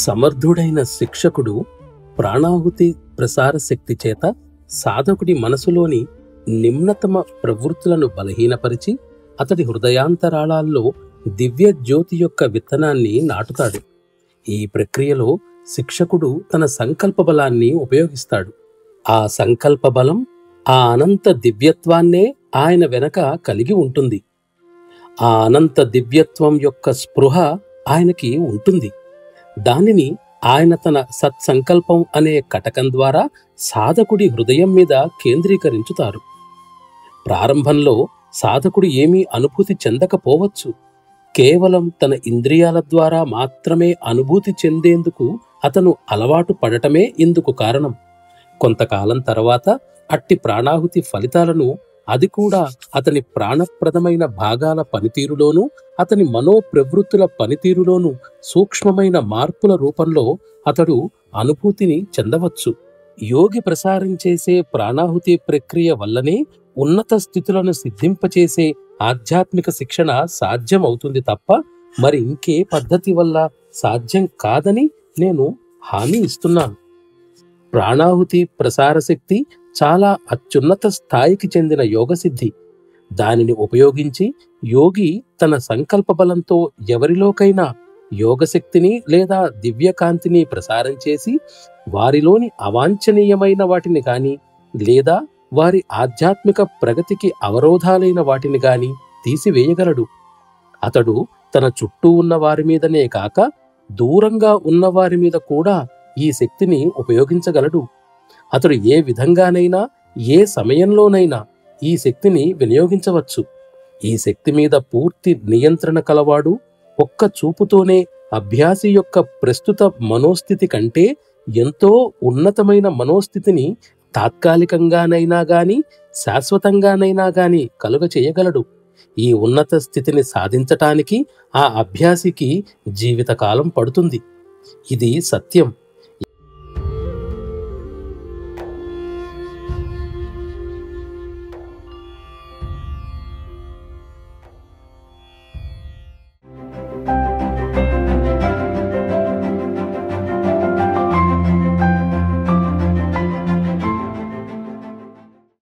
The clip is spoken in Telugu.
సమర్థుడైన శిక్షకుడు ప్రాణాహుతి ప్రసార శక్తి చేత సాధకుడి మనసులోని నిమ్నతమ ప్రవృత్తులను బలహీనపరిచి అతడి హృదయాంతరాళాల్లో దివ్య జ్యోతి యొక్క విత్తనాన్ని నాటుతాడు. ఈ ప్రక్రియలో శిక్షకుడు తన సంకల్ప బలాన్ని ఉపయోగిస్తాడు. ఆ సంకల్ప బలం ఆ అనంత దివ్యత్వాన్నే ఆయన వెనక కలిగి ఉంటుంది. ఆ అనంత దివ్యత్వం యొక్క స్పృహ ఆయనకి ఉంటుంది. దానిని ఆయన తన సత్సంకల్పం అనే కటకం ద్వారా సాధకుడి హృదయం మీద కేంద్రీకరించుతారు. ప్రారంభంలో సాధకుడు ఏమీ అనుభూతి చెందకపోవచ్చు. కేవలం తన ఇంద్రియాల ద్వారా మాత్రమే అనుభూతి చెందేందుకు అతను అలవాటు పడటమే ఇందుకు కారణం. కొంతకాలం తర్వాత అట్టి ప్రాణాహుతి ఫలితాలను, అది కూడా అతని ప్రాణప్రదమైన భాగాల పనితీరులోనూ అతని మనోప్రవృత్తుల పనితీరులోనూ సూక్ష్మమైన మార్పుల రూపంలో అతడు అనుభూతిని చెందవచ్చు. యోగి ప్రసారం చేసే ప్రాణాహుతి ప్రక్రియ వల్లనే ఉన్నత స్థితులను సిద్ధింపచేసే ఆధ్యాత్మిక శిక్షణ సాధ్యమవుతుంది తప్ప మరి ఇంకే పద్ధతి వల్ల సాధ్యం కాదని నేను హామీ ఇస్తున్నాను. ప్రాణాహుతి ప్రసార శక్తి చాలా అత్యున్నత స్థాయికి చెందిన యోగసిద్ధి. దానిని ఉపయోగించి యోగి తన సంకల్ప బలంతో ఎవరిలోకైనా యోగశక్తిని లేదా దివ్యకాంతిని ప్రసారం చేసి వారిలోని అవాంఛనీయమైన వాటిని గాని లేదా వారి ఆధ్యాత్మిక ప్రగతికి అవరోధాలైన వాటిని గాని తీసివేయగలడు. అతడు తన చుట్టూ ఉన్న వారి మీదనే కాక దూరంగా ఉన్నవారి మీద కూడా ఈ శక్తిని ఉపయోగించగలడు. అతడు ఏ విధంగానైనా ఏ సమయంలోనైనా ఈ శక్తిని వినియోగించవచ్చు. ఈ శక్తి మీద పూర్తి నియంత్రణ కలవాడు ఒక్క చూపుతోనే అభ్యాసి యొక్క ప్రస్తుత మనోస్థితి కంటే ఎంతో ఉన్నతమైన మనోస్థితిని తాత్కాలికంగానైనా గాని శాశ్వతంగానైనా గాని కలుగ చేయగలడు. ఈ ఉన్నత స్థితిని సాధించటానికి ఆ అభ్యాసికి జీవితకాలం పడుతుంది. ఇది సత్యం.